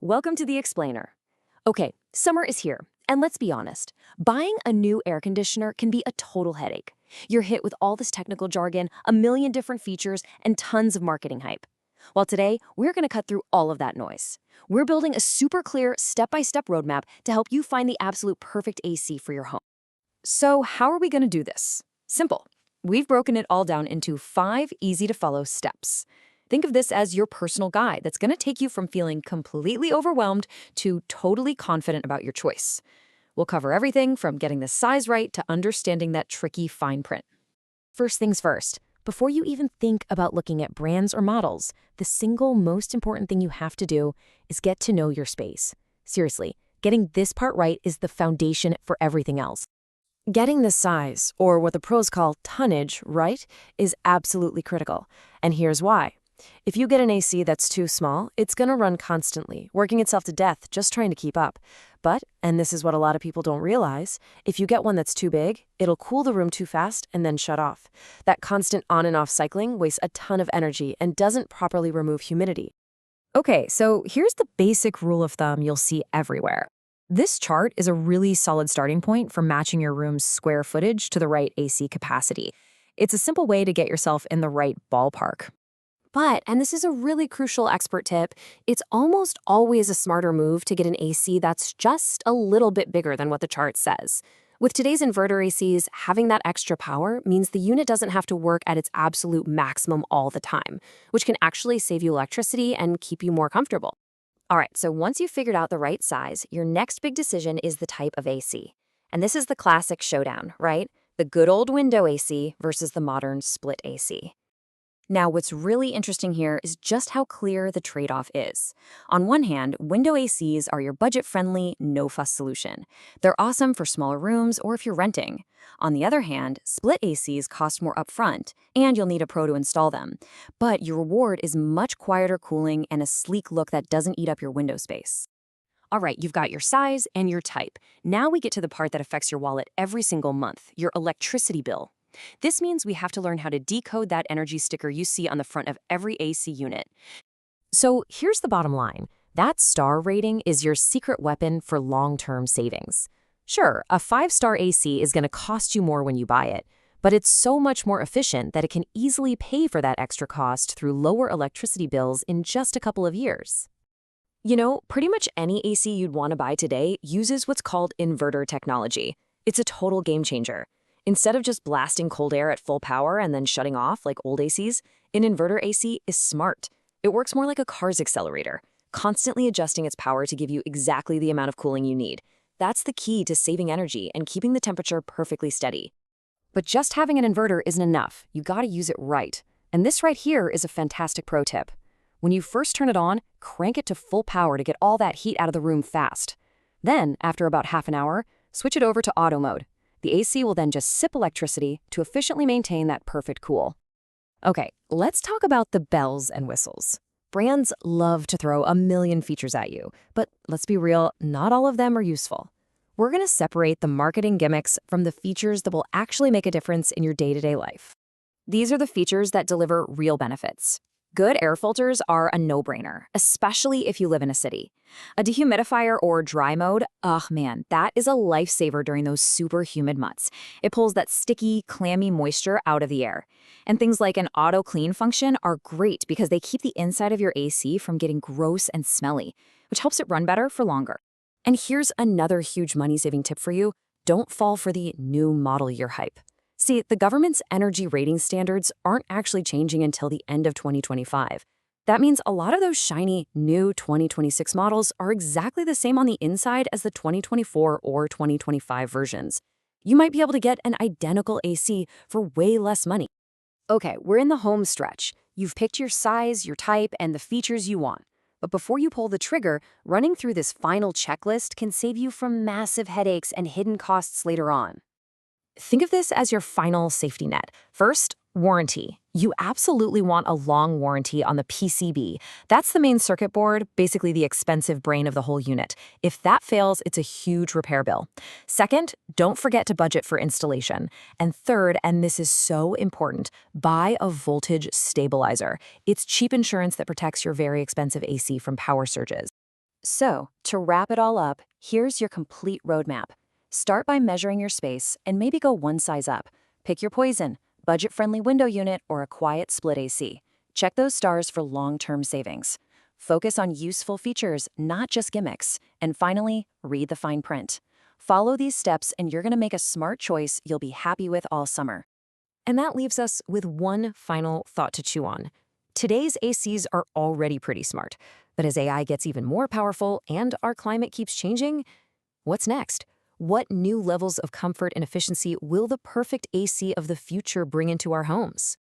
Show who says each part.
Speaker 1: Welcome to The Explainer. Okay, summer is here, and let's be honest, buying a new air conditioner can be a total headache. You're hit with all this technical jargon, a million different features, and tons of marketing hype. Well, today, we're going to cut through all of that noise. We're building a super clear, step-by-step roadmap to help you find the absolute perfect AC for your home. So, how are we going to do this? Simple. We've broken it all down into 5 easy-to-follow steps. Think of this as your personal guide that's going to take you from feeling completely overwhelmed to totally confident about your choice. We'll cover everything from getting the size right to understanding that tricky fine print. First things first, before you even think about looking at brands or models, the single most important thing you have to do is get to know your space. Seriously, getting this part right is the foundation for everything else. Getting the size, or what the pros call tonnage, right, is absolutely critical. And here's why. If you get an AC that's too small, it's going to run constantly, working itself to death just trying to keep up. But, and this is what a lot of people don't realize, if you get one that's too big, it'll cool the room too fast and then shut off. That constant on and off cycling wastes a ton of energy and doesn't properly remove humidity. Okay, so here's the basic rule of thumb you'll see everywhere. This chart is a really solid starting point for matching your room's square footage to the right AC capacity. It's a simple way to get yourself in the right ballpark. But, and this is a really crucial expert tip, it's almost always a smarter move to get an AC that's just a little bit bigger than what the chart says. With today's inverter ACs, having that extra power means the unit doesn't have to work at its absolute maximum all the time, which can actually save you electricity and keep you more comfortable. All right, so once you've figured out the right size, your next big decision is the type of AC. And this is the classic showdown, right? The good old window AC versus the modern split AC. Now, what's really interesting here is just how clear the trade-off is. On one hand, window ACs are your budget-friendly, no-fuss solution. They're awesome for smaller rooms or if you're renting. On the other hand, split ACs cost more upfront, and you'll need a pro to install them. But your reward is much quieter cooling and a sleek look that doesn't eat up your window space. All right, you've got your size and your type. Now we get to the part that affects your wallet every single month, your electricity bill. This means we have to learn how to decode that energy sticker you see on the front of every AC unit. So here's the bottom line. That star rating is your secret weapon for long-term savings. Sure, a 5-star AC is going to cost you more when you buy it, but it's so much more efficient that it can easily pay for that extra cost through lower electricity bills in just a couple of years. You know, pretty much any AC you'd want to buy today uses what's called inverter technology. It's a total game changer. Instead of just blasting cold air at full power and then shutting off like old ACs, an inverter AC is smart. It works more like a car's accelerator, constantly adjusting its power to give you exactly the amount of cooling you need. That's the key to saving energy and keeping the temperature perfectly steady. But just having an inverter isn't enough. You gotta use it right. And this right here is a fantastic pro tip. When you first turn it on, crank it to full power to get all that heat out of the room fast. Then, after about half an hour, switch it over to auto mode. The AC will then just sip electricity to efficiently maintain that perfect cool. Okay, let's talk about the bells and whistles. Brands love to throw a million features at you, but let's be real, not all of them are useful. We're going to separate the marketing gimmicks from the features that will actually make a difference in your day-to-day life. These are the features that deliver real benefits. Good air filters are a no-brainer, especially if you live in a city. A dehumidifier or dry mode, oh man, that is a lifesaver during those super humid months. It pulls that sticky, clammy moisture out of the air. And things like an auto clean function are great because they keep the inside of your AC from getting gross and smelly, which helps it run better for longer. And here's another huge money-saving tip for you. Don't fall for the new model year hype. See, the government's energy rating standards aren't actually changing until the end of 2025. That means a lot of those shiny, new 2026 models are exactly the same on the inside as the 2024 or 2025 versions. You might be able to get an identical AC for way less money. Okay, we're in the home stretch. You've picked your size, your type, and the features you want. But before you pull the trigger, running through this final checklist can save you from massive headaches and hidden costs later on. Think of this as your final safety net. First, warranty. You absolutely want a long warranty on the PCB. That's the main circuit board, basically the expensive brain of the whole unit. If that fails, it's a huge repair bill. Second, don't forget to budget for installation. And third, and this is so important, buy a voltage stabilizer. It's cheap insurance that protects your very expensive AC from power surges. So, to wrap it all up, here's your complete roadmap. Start by measuring your space and maybe go one size up. Pick your poison, budget-friendly window unit or a quiet split AC. Check those stars for long-term savings. Focus on useful features, not just gimmicks. And finally, read the fine print. Follow these steps and you're going to make a smart choice you'll be happy with all summer. And that leaves us with one final thought to chew on. Today's ACs are already pretty smart, but as AI gets even more powerful and our climate keeps changing, what's next? What new levels of comfort and efficiency will the perfect AC of the future bring into our homes?